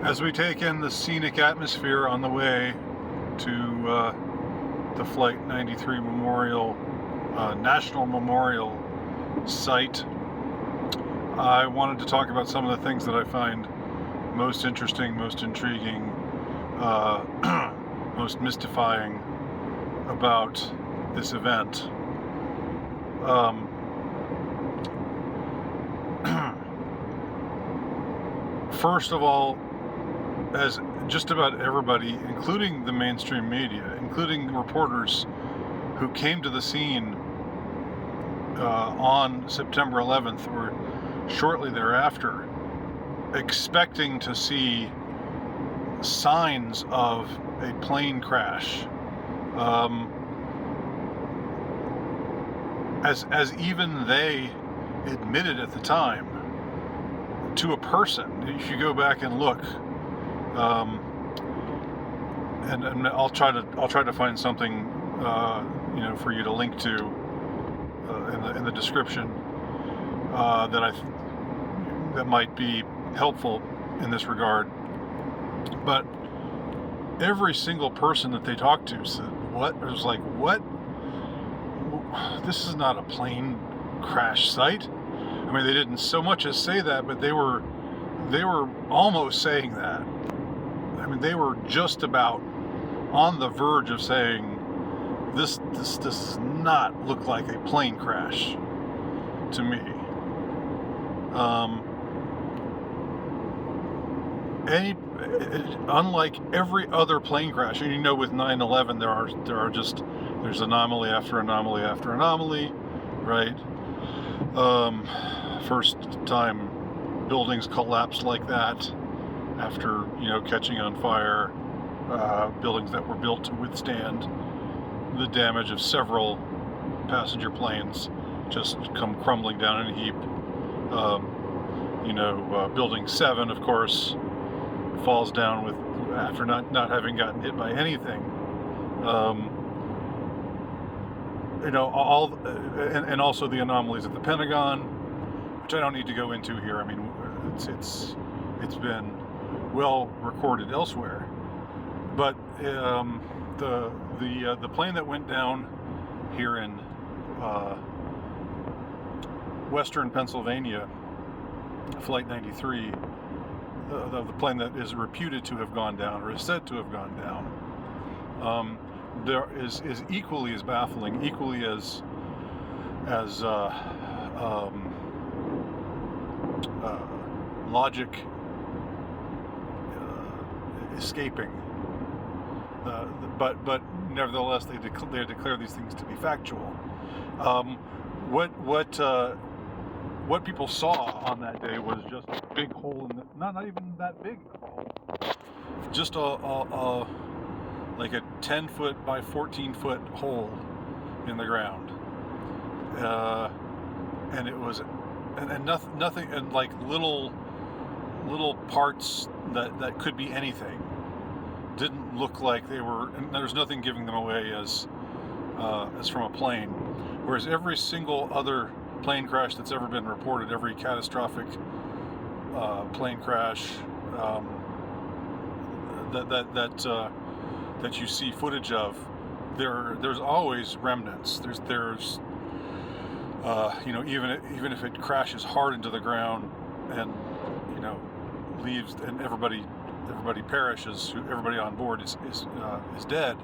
As we take in the scenic atmosphere on the way to the Flight 93 Memorial, National Memorial site, I wanted to talk about some of the things that I find most interesting, most intriguing, most mystifying about this event. First of all, as just about everybody, including the mainstream media, including reporters who came to the scene on September 11th or shortly thereafter, expecting to see signs of a plane crash, as even they admitted at the time to a person. If you go back and look, and I'll try to find something for you to link to in the description that might be helpful in this regard. But every single person that they talked to said, "What?" It was like, "What? This is not a plane crash site." I mean, they didn't so much as say that, but they were almost saying that. I mean, they were just about on the verge of saying, this does not look like a plane crash to me. Unlike every other plane crash, and with 9/11 there's anomaly after anomaly after anomaly, right? First time buildings collapsed like that after catching on fire, buildings that were built to withstand the damage of several passenger planes just come crumbling down in a heap. Building 7, of course, falls down after not having gotten hit by anything. And also the anomalies at the Pentagon, which I don't need to go into here. I mean, it's been well recorded elsewhere. But the plane that went down here in western Pennsylvania, Flight 93, the plane that is reputed to have gone down, or is said to have gone down, there is equally as baffling, equally as logic escaping. But nevertheless, they declare these things to be factual. What people saw on that day was just a big hole in the, not even that big a hole, just a like a 10-foot by 14-foot hole in the ground, and it was, and nothing, and like little parts that could be anything didn't look like they were, and there's nothing giving them away as from a plane, whereas every single other plane crash that's ever been reported, every catastrophic plane crash that you see footage of, there's always remnants. There's even if it crashes hard into the ground and leaves and everybody perishes, everybody on board is dead,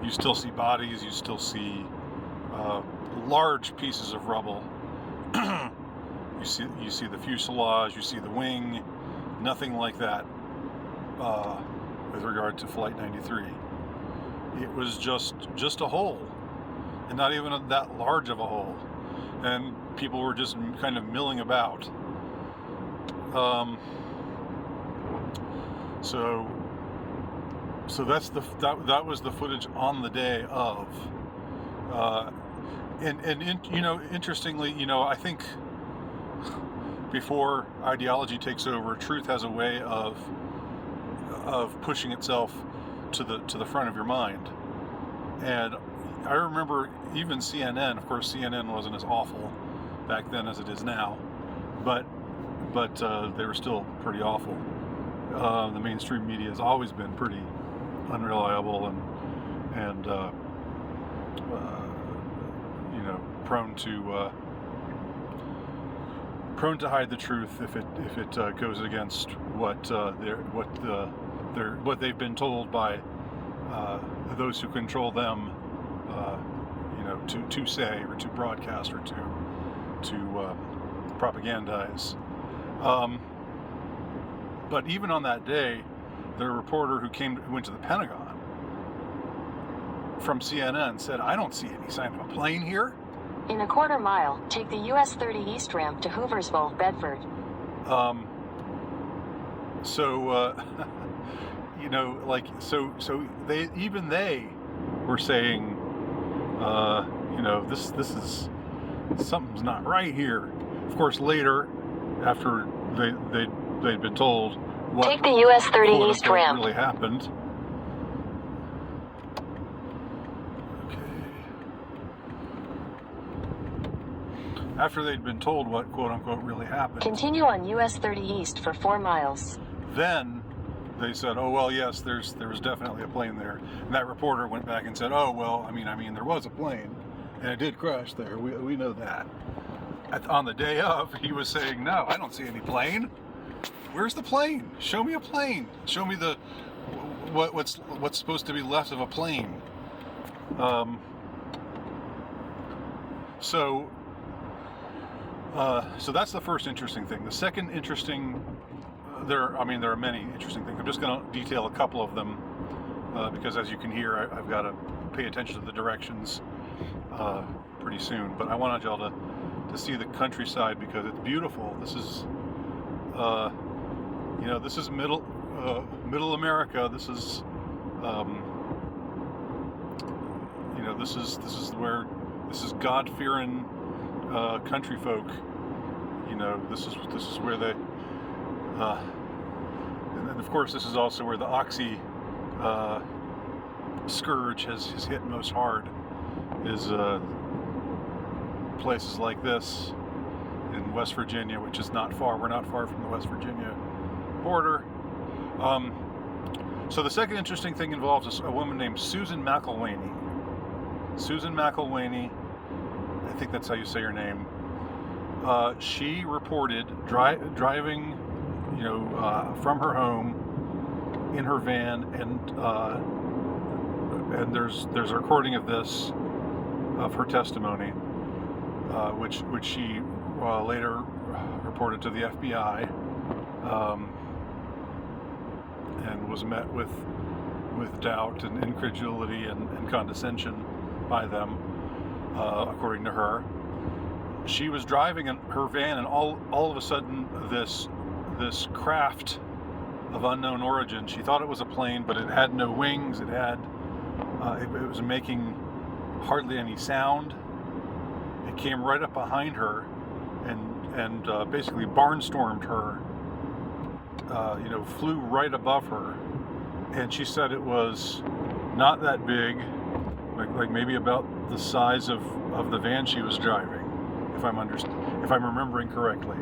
you still see bodies, you still see large pieces of rubble. You see the fuselage, you see the wing, nothing like that with regard to Flight 93. It was just a hole, and not even that large of a hole, and people were just kind of milling about. So that was the footage on the day of. Interestingly, I think before ideology takes over, truth has a way of pushing itself to the front of your mind. And I remember even CNN. Of course, CNN wasn't as awful back then as it is now, but they were still pretty awful. The mainstream media has always been pretty unreliable and you know, prone to hide the truth if it goes against what they've been told by those who control them, you know, to say or to broadcast or to propagandize. But even on that day, the reporter who went to the Pentagon from CNN said, "I don't see any sign of a plane here." In a quarter mile, take the US 30 East ramp to Hooversville, Bedford. So, you know, like, so they were saying, you know, this is, something's not right here. Of course, later, after they'd been told what take the US 30 quote, East unquote, ramp really happened. After they'd been told what quote unquote really happened. Continue on US 30 East for 4 miles. Then they said, "Oh well, yes, there was definitely a plane there." And that reporter went back and said, "Oh well, I mean, there was a plane, and it did crash there. We know that." On the day of, he was saying, "No, I don't see any plane. Where's the plane? Show me a plane. Show me the what's supposed to be left of a plane." So that's the first interesting thing. The second interesting, there are many interesting things. I'm just going to detail a couple of them because, as you can hear, I've got to pay attention to the directions pretty soon. But I wanted y'all to see the countryside because it's beautiful. This is, you know, this is middle America. This is, you know, this is God-fearing country folk. You know, this is where they, and then of course this is also where the oxy scourge has hit most hard. Is places like this in West Virginia, which is not far. We're not far from the West Virginia border. So the second interesting thing involves a woman named Susan McElwaney. Susan McElwaney, I think that's how you say her name. She reported driving, you know, from her home in her van, and there's a recording of this, of her testimony, which she later reported to the FBI, and was met with doubt and incredulity and condescension by them, according to her. She was driving in her van, and all of a sudden this craft of unknown origin, she thought it was a plane, but it had no wings. It had it was making hardly any sound. It came right up behind her and basically barnstormed her. You know, flew right above her, and she said it was not that big, like maybe about the size of the van she was driving, if I'm remembering correctly.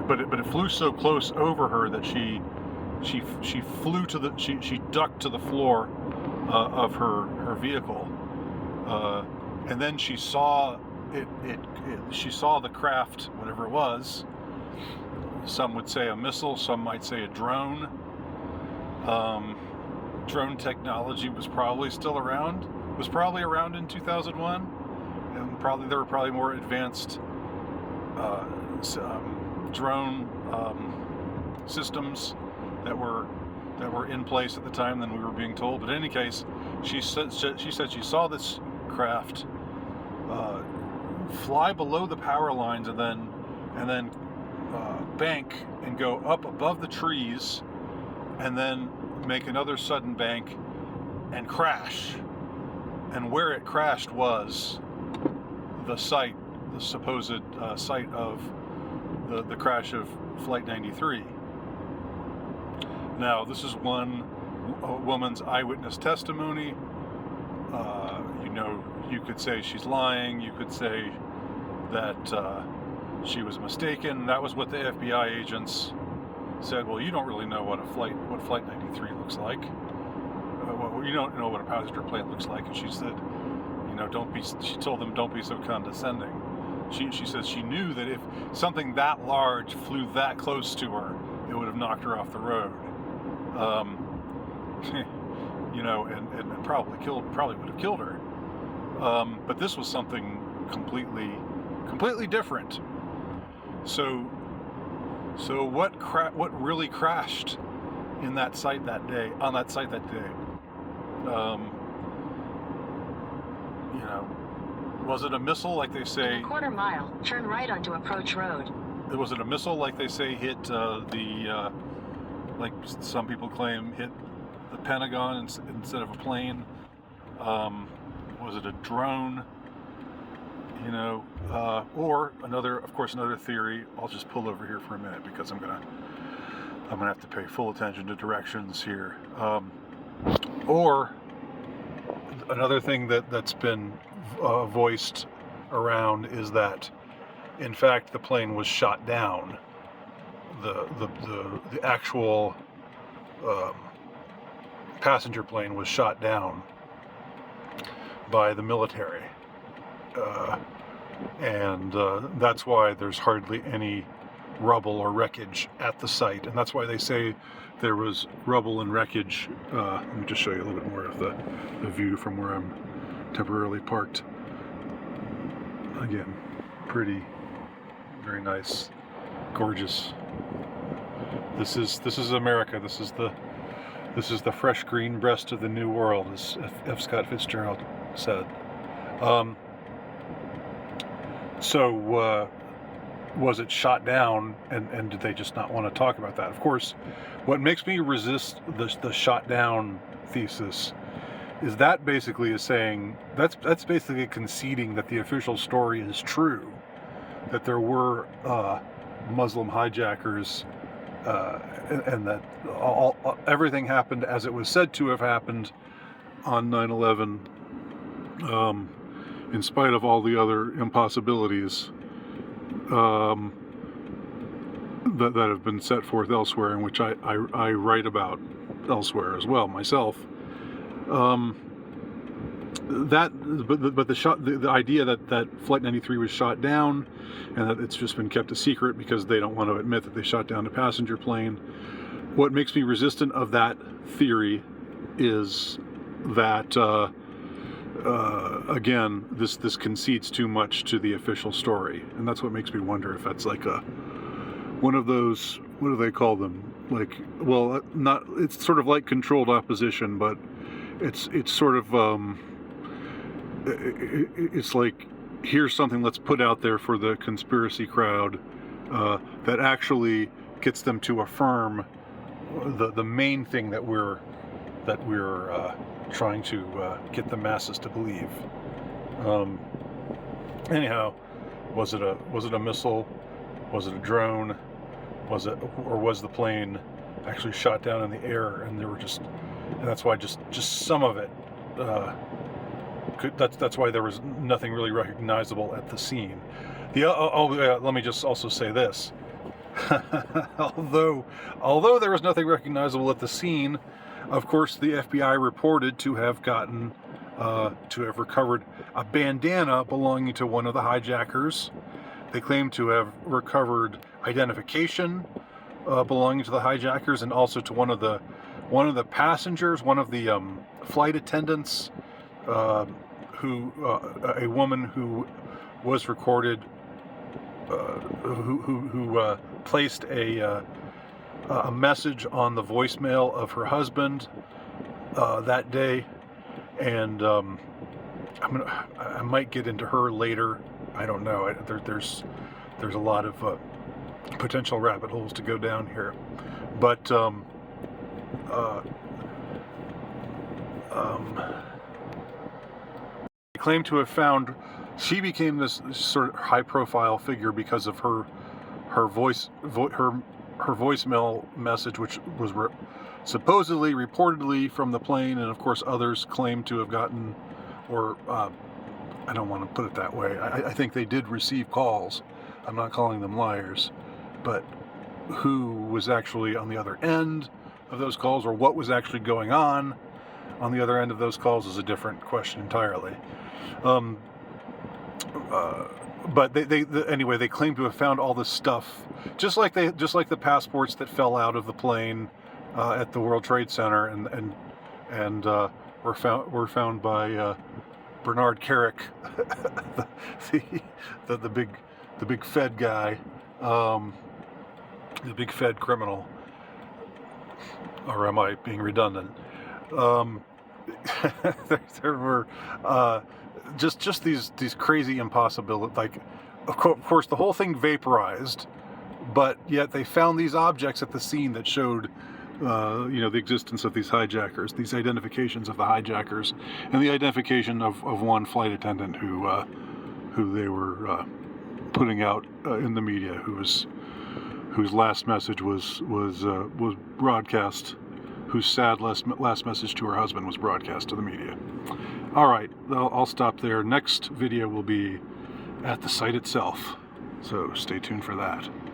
But it flew so close over her that she flew she ducked to the floor of her vehicle, and then she saw she saw the craft, whatever it was. Some would say a missile, some might say a drone. Drone technology was probably still around. Was probably around in 2001, and there were probably more advanced drone systems that were in place at the time than we were being told. But in any case, she said she saw this craft fly below the power lines and then bank and go up above the trees, and then make another sudden bank and crash. And where it crashed was the supposed site of the crash of Flight 93. Now, this is one woman's eyewitness testimony. You know, you could say she's lying. You could say that she was mistaken. That was what the FBI agents said. Well, you don't really know what Flight 93 looks like. Well, you don't know what a passenger plane looks like. And she said, she told them, don't be so condescending. She says she knew that if something that large flew that close to her, it would have knocked her off the road. And probably would have killed her. But this was something completely different. So what really crashed on that site that day? Was it a missile like they say? In a quarter mile, turn right onto Approach Road. Was it a missile like they say hit like some people claim hit the Pentagon instead of a plane? Was it a drone? Or another theory. I'll just pull over here for a minute because I'm gonna have to pay full attention to directions here. Or another thing that's been voiced around is that, in fact, the plane was shot down. The actual passenger plane was shot down by the military, and that's why there's hardly any rubble or wreckage at the site, and that's why they say there was rubble and wreckage. Let me just show you a little bit more of the view from where I'm temporarily parked. Again, pretty, very nice, gorgeous. This is America. This is the fresh green breast of the new world, as F. Scott Fitzgerald said. Was it shot down, and did they just not want to talk about that? Of course, what makes me resist the shot down thesis is that basically is saying that's basically conceding that the official story is true, that there were Muslim hijackers, and that everything happened as it was said to have happened on 9/11, in spite of all the other impossibilities that have been set forth elsewhere, and which I write about elsewhere as well myself. The idea that Flight 93 was shot down, and that it's just been kept a secret because they don't want to admit that they shot down a passenger plane. What makes me resistant of that theory is that again, this concedes too much to the official story, and that's what makes me wonder if that's like one of those, what do they call them? It's sort of like controlled opposition, but it's sort of it's like, here's something, let's put out there for the conspiracy crowd that actually gets them to affirm the main thing that we're trying to get the masses to believe. Anyhow, was it a missile? Was it a drone? Was the plane actually shot down in the air? And that's why just some of it. That's why there was nothing really recognizable at the scene. Let me just also say this. although there was nothing recognizable at the scene, of course, the FBI reported to have recovered a bandana belonging to one of the hijackers. They claim to have recovered identification belonging to the hijackers, and also to one of the passengers, one of the flight attendants, a woman who was recorded, who placed a message on the voicemail of her husband that day, and I might get into her later. I don't know. There's a lot of potential rabbit holes to go down here, but they claim to have found. She became this sort of high-profile figure because of her voicemail message, which was supposedly, reportedly from the plane, and of course others claim to have gotten, or I don't want to put it that way. I think they did receive calls I'm not calling them liars, but who was actually on the other end of those calls, or what was actually going on the other end of those calls, is a different question entirely. But anyway, they claim to have found all this stuff, just like the passports that fell out of the plane at the World Trade Center, and were found by Bernard Carrick, the big Fed guy, the big Fed criminal. Or am I being redundant? There were just these crazy impossibilities. Like, of course, the whole thing vaporized, but yet they found these objects at the scene that showed, the existence of these hijackers, these identifications of the hijackers, and the identification of one flight attendant who they were putting out in the media, whose last message was broadcast, whose sad last message to her husband was broadcast to the media. All right, I'll stop there. Next video will be at the site itself, so stay tuned for that.